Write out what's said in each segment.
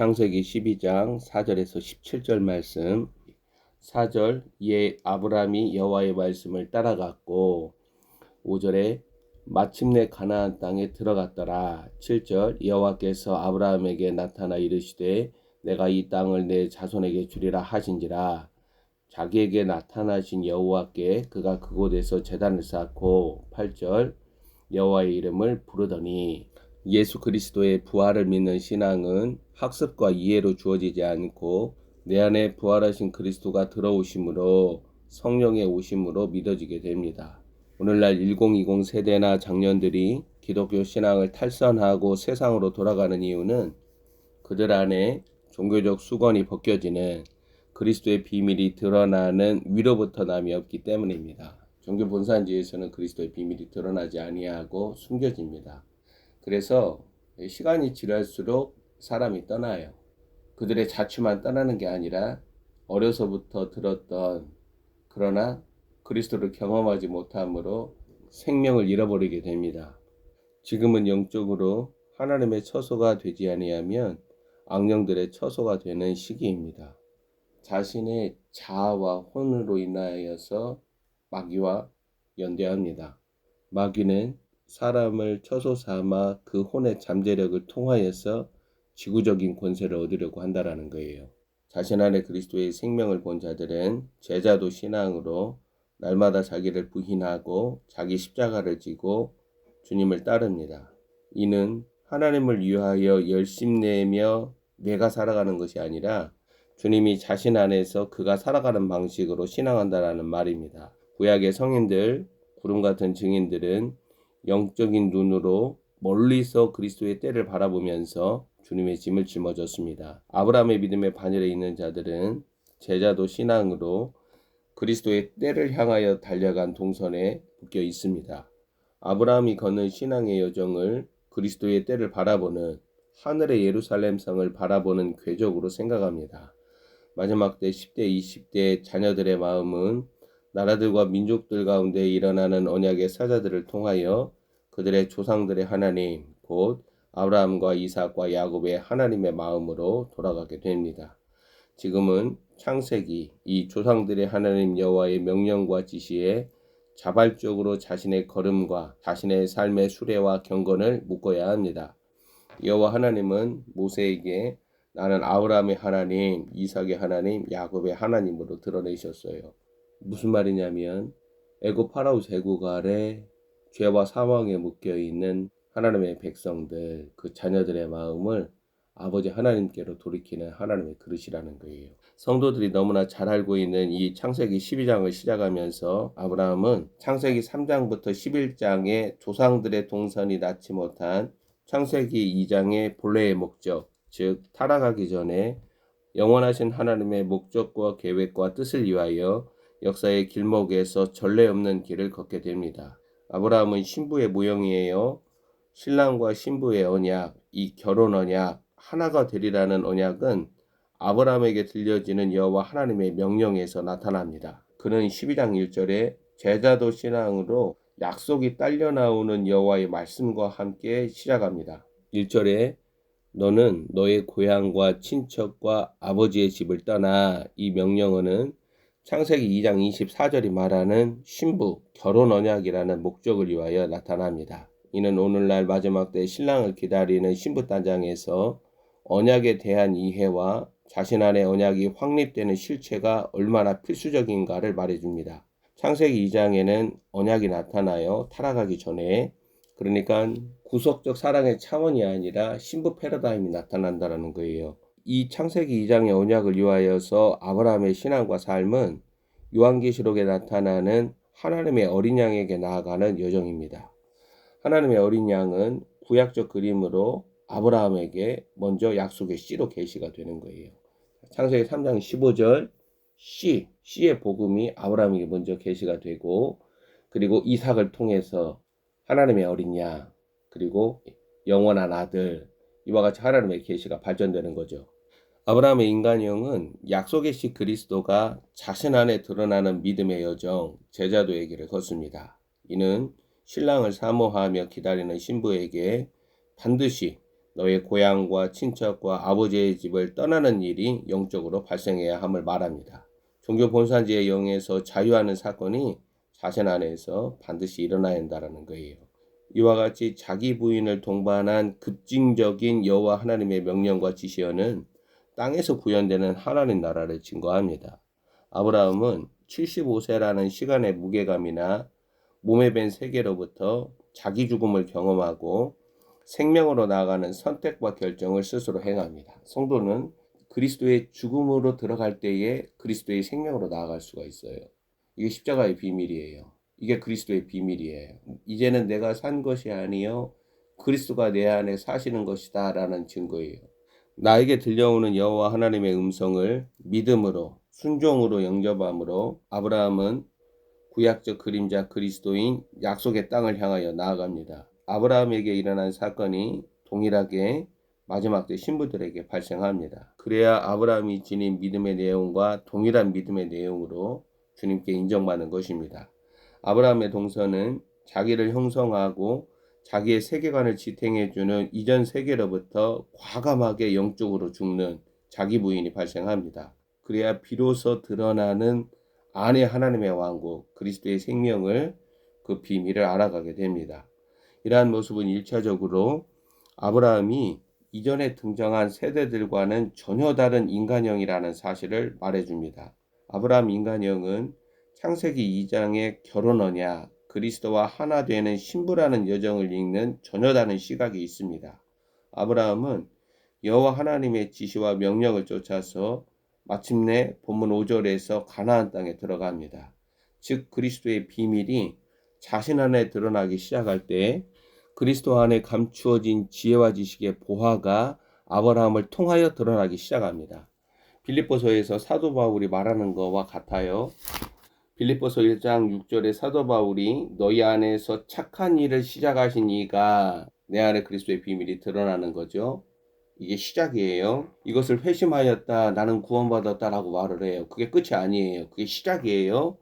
창세기 12장 4절에서 17절 말씀. 4절, 이에 아브라함이 여호와의 말씀을 따라갔고 5절에 마침내 가나안 땅에 들어갔더라. 7절, 여호와께서 아브라함에게 나타나 이르시되 내가 이 땅을 내 자손에게 주리라 하신지라. 자기에게 나타나신 여호와께 그가 그곳에서 제단을 쌓고 8절, 여호와의 이름을 부르더니. 예수 그리스도의 부활을 믿는 신앙은 학습과 이해로 주어지지 않고 내 안에 부활하신 그리스도가 들어오심으로 성령의 오심으로 믿어지게 됩니다. 오늘날 1020 세대나 장년들이 기독교 신앙을 탈선하고 세상으로 돌아가는 이유는 그들 안에 종교적 수건이 벗겨지는 그리스도의 비밀이 드러나는 위로부터 남이 없기 때문입니다. 종교 본산지에서는 그리스도의 비밀이 드러나지 아니하고 숨겨집니다. 그래서 시간이 지날수록 사람이 떠나요. 그들의 자취만 떠나는 게 아니라 어려서부터 들었던 그러나 그리스도를 경험하지 못함으로 생명을 잃어버리게 됩니다. 지금은 영적으로 하나님의 처소가 되지 아니하면 악령들의 처소가 되는 시기입니다. 자신의 자아와 혼으로 인하여서 마귀와 연대합니다. 마귀는 사람을 처소 삼아 그 혼의 잠재력을 통하여서 지구적인 권세를 얻으려고 한다라는 거예요. 자신 안에 그리스도의 생명을 본 자들은 제자도 신앙으로 날마다 자기를 부인하고 자기 십자가를 지고 주님을 따릅니다. 이는 하나님을 위하여 열심내며 내가 살아가는 것이 아니라 주님이 자신 안에서 그가 살아가는 방식으로 신앙한다라는 말입니다. 구약의 성인들, 구름 같은 증인들은 영적인 눈으로 멀리서 그리스도의 때를 바라보면서 주님의 짐을 짊어졌습니다. 아브라함의 믿음의 반열에 있는 자들은 제자도 신앙으로 그리스도의 때를 향하여 달려간 동선에 묶여 있습니다. 아브라함이 걷는 신앙의 여정을 그리스도의 때를 바라보는 하늘의 예루살렘 성을 바라보는 궤적으로 생각합니다. 마지막 때 10대, 20대 자녀들의 마음은 나라들과 민족들 가운데 일어나는 언약의 사자들을 통하여 그들의 조상들의 하나님, 곧 아브라함과 이삭과 야곱의 하나님의 마음으로 돌아가게 됩니다. 지금은 창세기, 이 조상들의 하나님 여호와의 명령과 지시에 자발적으로 자신의 걸음과 자신의 삶의 수레와 경건을 묶어야 합니다. 여호와 하나님은 모세에게 나는 아브라함의 하나님, 이삭의 하나님, 야곱의 하나님으로 드러내셨어요. 무슨 말이냐면 애굽 파라오 제국 아래 죄와 사망에 묶여있는 하나님의 백성들, 그 자녀들의 마음을 아버지 하나님께로 돌이키는 하나님의 그릇이라는 거예요. 성도들이 너무나 잘 알고 있는 이 창세기 12장을 시작하면서 아브라함은 창세기 3장부터 11장의 조상들의 동선이 낳지 못한 창세기 2장의 본래의 목적, 즉 타락하기 전에 영원하신 하나님의 목적과 계획과 뜻을 위하여 역사의 길목에서 전례 없는 길을 걷게 됩니다. 아브라함은 신부의 모형이에요. 신랑과 신부의 언약, 이 결혼 언약, 하나가 되리라는 언약은 아브라함에게 들려지는 여호와 하나님의 명령에서 나타납니다. 그는 12장 1절에 제자도 신앙으로 약속이 딸려 나오는 여호와의 말씀과 함께 시작합니다. 1절에 너는 너의 고향과 친척과 아버지의 집을 떠나, 이 명령어는 창세기 2장 24절이 말하는 신부, 결혼 언약이라는 목적을 위하여 나타납니다. 이는 오늘날 마지막 때 신랑을 기다리는 신부 단장에서 언약에 대한 이해와 자신 안에 언약이 확립되는 실체가 얼마나 필수적인가를 말해줍니다. 창세기 2장에는 언약이 나타나요. 타락하기 전에. 그러니까 구속적 사랑의 차원이 아니라 신부 패러다임이 나타난다는 거예요. 이 창세기 2장의 언약을 위하여서 아브라함의 신앙과 삶은 요한계시록에 나타나는 하나님의 어린 양에게 나아가는 여정입니다. 하나님의 어린 양은 구약적 그림으로 아브라함에게 먼저 약속의 씨로 계시가 되는 거예요. 창세기 3장 15절 씨의 복음이 아브라함에게 먼저 계시가 되고, 그리고 이삭을 통해서 하나님의 어린 양, 그리고 영원한 아들, 이와 같이 하나님의 계시가 발전되는 거죠. 아브라함의 인간형은 약속의 씨 그리스도가 자신 안에 드러나는 믿음의 여정, 제자도의 길을 걷습니다. 이는 신랑을 사모하며 기다리는 신부에게 반드시 너의 고향과 친척과 아버지의 집을 떠나는 일이 영적으로 발생해야 함을 말합니다. 종교 본산지의 영에서 자유하는 사건이 자신 안에서 반드시 일어나야 한다는 거예요. 이와 같이 자기 부인을 동반한 급진적인 여호와 하나님의 명령과 지시어는 땅에서 구현되는 하나님 나라를 증거합니다. 아브라함은 75세라는 시간의 무게감이나 몸에 밴 세계로부터 자기 죽음을 경험하고 생명으로 나아가는 선택과 결정을 스스로 행합니다. 성도는 그리스도의 죽음으로 들어갈 때에 그리스도의 생명으로 나아갈 수가 있어요. 이게 십자가의 비밀이에요. 이게 그리스도의 비밀이에요. 이제는 내가 산 것이 아니요 그리스도가 내 안에 사시는 것이다 라는 증거예요. 나에게 들려오는 여호와 하나님의 음성을 믿음으로 순종으로 영접함으로 아브라함은 구약적 그림자 그리스도인 약속의 땅을 향하여 나아갑니다. 아브라함에게 일어난 사건이 동일하게 마지막 때 신부들에게 발생합니다. 그래야 아브라함이 지닌 믿음의 내용과 동일한 믿음의 내용으로 주님께 인정받는 것입니다. 아브라함의 동서는 자기를 형성하고 자기의 세계관을 지탱해주는 이전 세계로부터 과감하게 영적으로 죽는 자기 부인이 발생합니다. 그래야 비로소 드러나는 안에 하나님의 왕국 그리스도의 생명을 그 비밀을 알아가게 됩니다. 이러한 모습은 1차적으로 아브라함이 이전에 등장한 세대들과는 전혀 다른 인간형이라는 사실을 말해줍니다. 아브라함 인간형은 창세기 2장의 결혼 언약, 그리스도와 하나 되는 신부라는 여정을 읽는 전혀 다른 시각이 있습니다. 아브라함은 여호와 하나님의 지시와 명령을 쫓아서 마침내 본문 5절에서 가나안 땅에 들어갑니다. 즉 그리스도의 비밀이 자신 안에 드러나기 시작할 때 그리스도 안에 감추어진 지혜와 지식의 보화가 아브라함을 통하여 드러나기 시작합니다. 빌립보서에서 사도 바울이 말하는 것과 같아요. 빌립보서 1장 6절에 사도 바울이 너희 안에서 착한 일을 시작하신 이가 내 안에 그리스도의 비밀이 드러나는 거죠. 이게 시작이에요. 이것을 회심하였다, 나는 구원받았다라고 말을 해요. 그게 끝이 아니에요. 그게 시작이에요.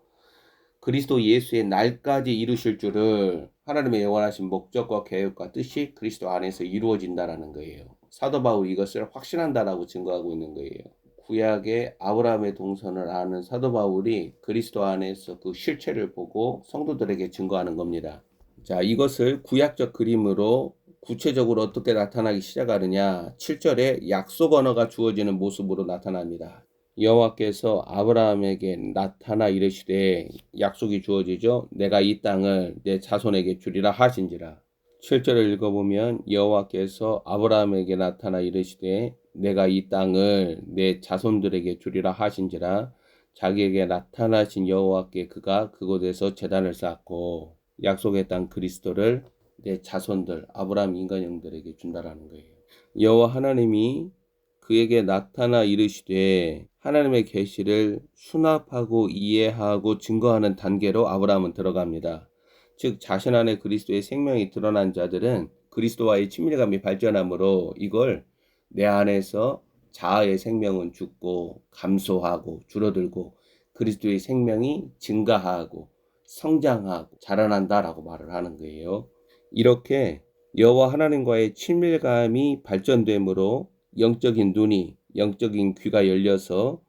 그리스도 예수의 날까지 이루실 줄을 하나님의 영원하신 목적과 계획과 뜻이 그리스도 안에서 이루어진다라는 거예요. 사도 바울이 이것을 확신한다라고 증거하고 있는 거예요. 구약의 아브라함의 동선을 아는 사도 바울이 그리스도 안에서 그 실체를 보고 성도들에게 증거하는 겁니다. 자, 이것을 구약적 그림으로 구체적으로 어떻게 나타나기 시작하느냐? 7절에 약속 언어가 주어지는 모습으로 나타납니다. 여호와께서 아브라함에게 나타나 이르시되 약속이 주어지죠. 내가 이 땅을 내 자손에게 주리라 하신지라. 7절을 읽어보면 여호와께서 아브라함에게 나타나 이르시되 내가 이 땅을 내 자손들에게 주리라 하신지라. 자기에게 나타나신 여호와께 그가 그곳에서 제단을 쌓고 약속의 땅 그리스도를 내 자손들 아브라함 인간형들에게 준다라는 거예요. 여호와 하나님이 그에게 나타나 이르시되 하나님의 계시를 수납하고 이해하고 증거하는 단계로 아브라함은 들어갑니다. 즉 자신 안에 그리스도의 생명이 드러난 자들은 그리스도와의 친밀감이 발전하므로 이걸 내 안에서 자아의 생명은 죽고 감소하고 줄어들고 그리스도의 생명이 증가하고 성장하고 자라난다라고 말을 하는 거예요. 이렇게 여호와 하나님과의 친밀감이 발전되므로 영적인 눈이, 영적인 귀가 열려서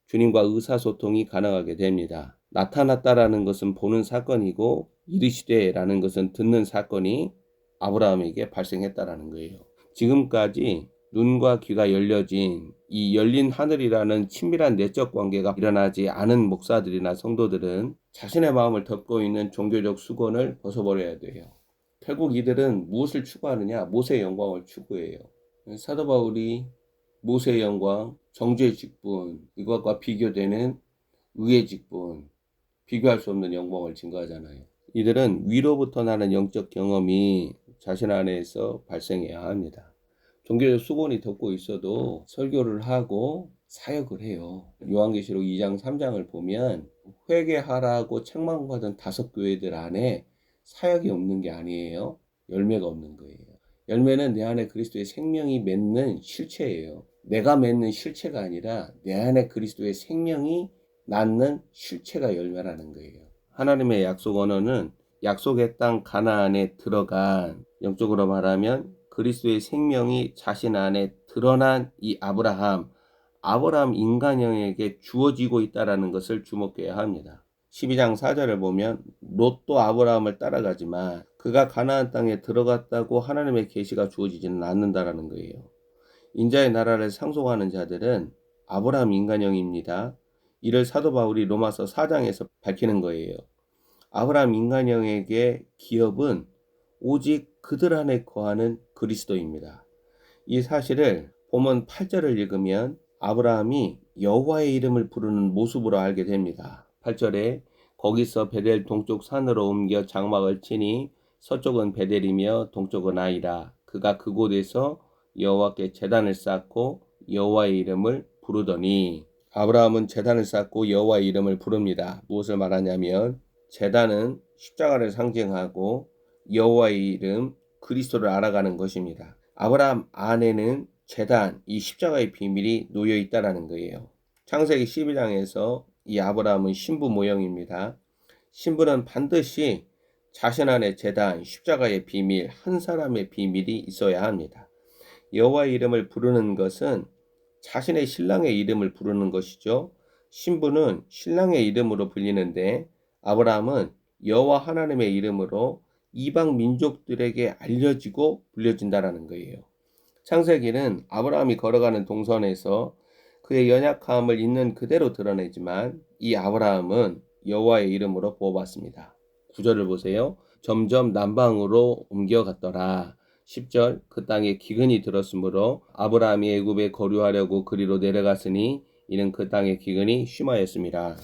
주님과 의사소통이 가능하게 됩니다. 나타났다라는 것은 보는 사건이고 이르시되라는 것은 듣는 사건이 아브라함에게 발생했다라는 거예요. 지금까지 눈과 귀가 열려진 이 열린 하늘이라는 친밀한 내적 관계가 일어나지 않은 목사들이나 성도들은 자신의 마음을 덮고 있는 종교적 수건을 벗어버려야 돼요. 결국 이들은 무엇을 추구하느냐? 모세의 영광을 추구해요. 사도 바울이 모세의 영광, 정죄의 직분, 이것과 비교되는 의의 직분, 비교할 수 없는 영광을 증거하잖아요. 이들은 위로부터 나는 영적 경험이 자신 안에서 발생해야 합니다. 종교적 수건이 덮고 있어도 설교를 하고 사역을 해요. 요한계시록 2장 3장을 보면 회개하라고 책망받은 5교회들 안에 사역이 없는 게 아니에요. 열매가 없는 거예요. 열매는 내 안에 그리스도의 생명이 맺는 실체예요. 내가 맺는 실체가 아니라 내 안에 그리스도의 생명이 낳는 실체가 열매라는 거예요. 하나님의 약속 언어는 약속의 땅 가나안에 들어간 영적으로 말하면 그리스도의 생명이 자신 안에 드러난 이 아브라함 인간형에게 주어지고 있다는 것을 주목해야 합니다. 12장 4절을 보면 롯도 아브라함을 따라가지만 그가 가나안 땅에 들어갔다고 하나님의 계시가 주어지지는 않는다라는 거예요. 인자의 나라를 상속하는 자들은 아브라함 인간형입니다. 이를 사도 바울이 로마서 4장에서 밝히는 거예요. 아브라함 인간형에게 기업은 오직 그들 안에 거하는 그리스도입니다. 이 사실을 본문 8절을 읽으면 아브라함이 여호와의 이름을 부르는 모습으로 알게 됩니다. 8절에 거기서 베델 동쪽 산으로 옮겨 장막을 치니 서쪽은 베델이며 동쪽은 아이라. 그가 그곳에서 여호와께 제단을 쌓고 여호와의 이름을 부르더니 아브라함은 제단을 쌓고 여호와의 이름을 부릅니다. 무엇을 말하냐면 제단은 십자가를 상징하고 여호와의 이름 그리스도를 알아가는 것입니다. 아브라함 안에는 제단, 이 십자가의 비밀이 놓여 있다라는 거예요. 창세기 12장에서 이 아브라함은 신부 모형입니다. 신부는 반드시 자신 안에 제단, 십자가의 비밀, 한 사람의 비밀이 있어야 합니다. 여호와의 이름을 부르는 것은 자신의 신랑의 이름을 부르는 것이죠. 신부는 신랑의 이름으로 불리는데 아브라함은 여호와 하나님의 이름으로 이방 민족들에게 알려지고 불려진다라는 거예요. 창세기는 아브라함이 걸어가는 동선에서 그의 연약함을 있는 그대로 드러내지만 이 아브라함은 여호와의 이름으로 부어받습니다. 9절을 보세요. 점점 남방으로 옮겨갔더라. 10절 그 땅에 기근이 들었으므로 아브라함이 애굽에 거류하려고 그리로 내려갔으니 이는 그 땅의 기근이 심하였습니다.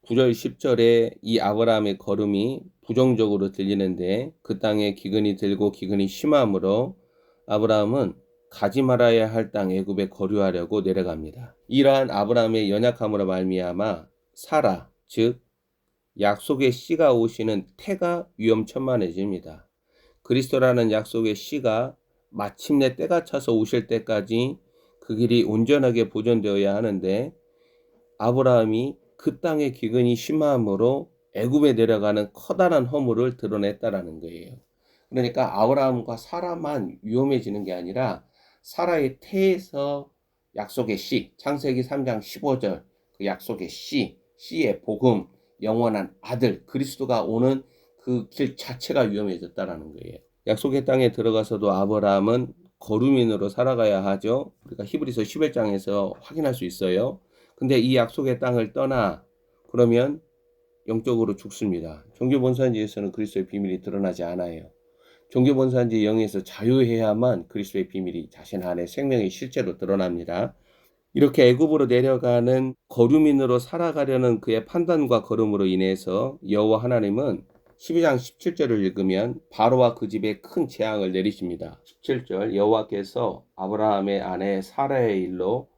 9절 10절에 이 아브라함의 걸음이 부정적으로 들리는데 그 땅에 기근이 들고 기근이 심함으로 아브라함은 가지 말아야 할 땅 애굽에 거류하려고 내려갑니다. 이러한 아브라함의 연약함으로 말미암아 사라 즉 약속의 씨가 오시는 태가 위험천만해집니다. 그리스도라는 약속의 씨가 마침내 때가 차서 오실 때까지 그 길이 온전하게 보존되어야 하는데 아브라함이 그 땅의 기근이 심함으로 애굽에 내려가는 커다란 허물을 드러냈다라는 거예요. 그러니까 아브라함과 사라만 위험해지는 게 아니라 사라의 태에서 약속의 씨, 창세기 3장 15절 그 약속의 씨의 복음, 영원한 아들 그리스도가 오는 그 길 자체가 위험해졌다라는 거예요. 약속의 땅에 들어가서도 아브라함은 거류민으로 살아가야 하죠. 우리가 히브리서 11장에서 확인할 수 있어요. 근데 이 약속의 땅을 떠나 그러면 영적으로 죽습니다. 종교본산지에서는 그리스도의 비밀이 드러나지 않아요. 종교본산지 영에서 자유해야만 그리스도의 비밀이 자신 안에 생명의 실제로 드러납니다. 이렇게 애굽으로 내려가는 거류민으로 살아가려는 그의 판단과 걸음으로 인해서 여호와 하나님은 12장 17절을 읽으면 바로와 그 집에 큰 재앙을 내리십니다. 17절 여호와께서 아브라함의 아내 사라의 일로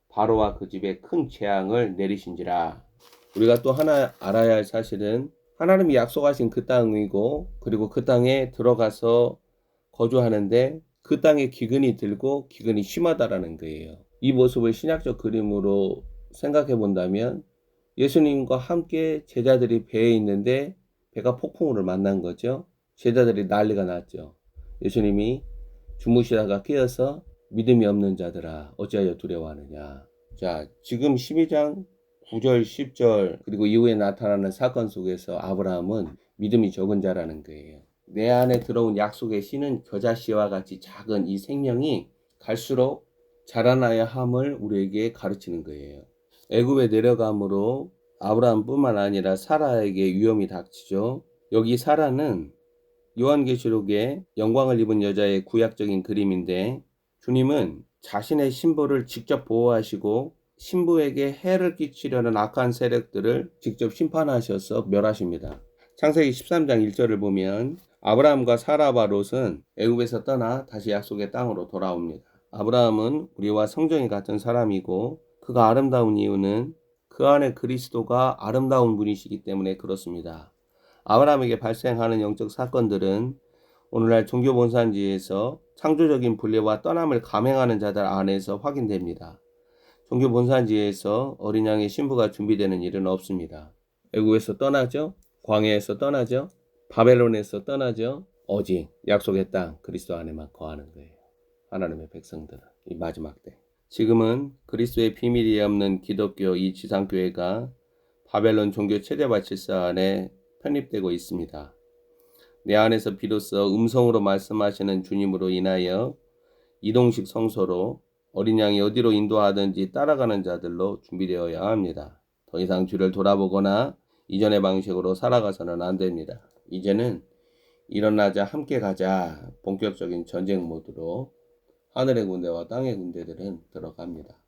바로와 그 집에 큰 재앙을 내리신지라. 우리가 또 하나 알아야 할 사실은 하나님이 약속하신 그 땅이고 그리고 그 땅에 들어가서 거주하는데 그 땅에 기근이 들고 기근이 심하다라는 거예요. 이 모습을 신약적 그림으로 생각해 본다면 예수님과 함께 제자들이 배에 있는데 배가 폭풍우를 만난 거죠. 제자들이 난리가 났죠. 예수님이 주무시다가 깨어서 믿음이 없는 자들아 어찌하여 두려워하느냐. 자, 지금 12장 9절 10절 그리고 이후에 나타나는 사건 속에서 아브라함은 믿음이 적은 자라는 거예요. 내 안에 들어온 약속의 씨는 겨자씨와 같이 작은 이 생명이 갈수록 자라나야 함을 우리에게 가르치는 거예요. 애굽에 내려감으로 아브라함뿐만 아니라 사라에게 위험이 닥치죠. 여기 사라는 요한계시록에 영광을 입은 여자의 구약적인 그림인데 주님은 자신의 신부를 직접 보호하시고 신부에게 해를 끼치려는 악한 세력들을 직접 심판하셔서 멸하십니다. 창세기 13장 1절을 보면 아브라함과 사라와 롯은 애굽에서 떠나 다시 약속의 땅으로 돌아옵니다. 아브라함은 우리와 성정이 같은 사람이고 그가 아름다운 이유는 그 안에 그리스도가 아름다운 분이시기 때문에 그렇습니다. 아브라함에게 발생하는 영적 사건들은 오늘날 종교본산지에서 창조적인 분리와 떠남을 감행하는 자들 안에서 확인됩니다. 종교본산지에서 어린 양의 신부가 준비되는 일은 없습니다. 애굽에서 떠나죠. 광야에서 떠나죠. 바벨론에서 떠나죠. 오직 약속의 땅 그리스도 안에만 거하는 거예요. 하나님의 백성들은 이 마지막 때. 지금은 그리스도의 비밀이 없는 기독교 이 지상교회가 바벨론 종교 체제와 질서 안에 편입되고 있습니다. 내 안에서 비로소 음성으로 말씀하시는 주님으로 인하여 이동식 성소로 어린 양이 어디로 인도하든지 따라가는 자들로 준비되어야 합니다. 더 이상 주를 돌아보거나 이전의 방식으로 살아가서는 안 됩니다. 이제는 일어나자 함께 가자 본격적인 전쟁 모드로 하늘의 군대와 땅의 군대들은 들어갑니다.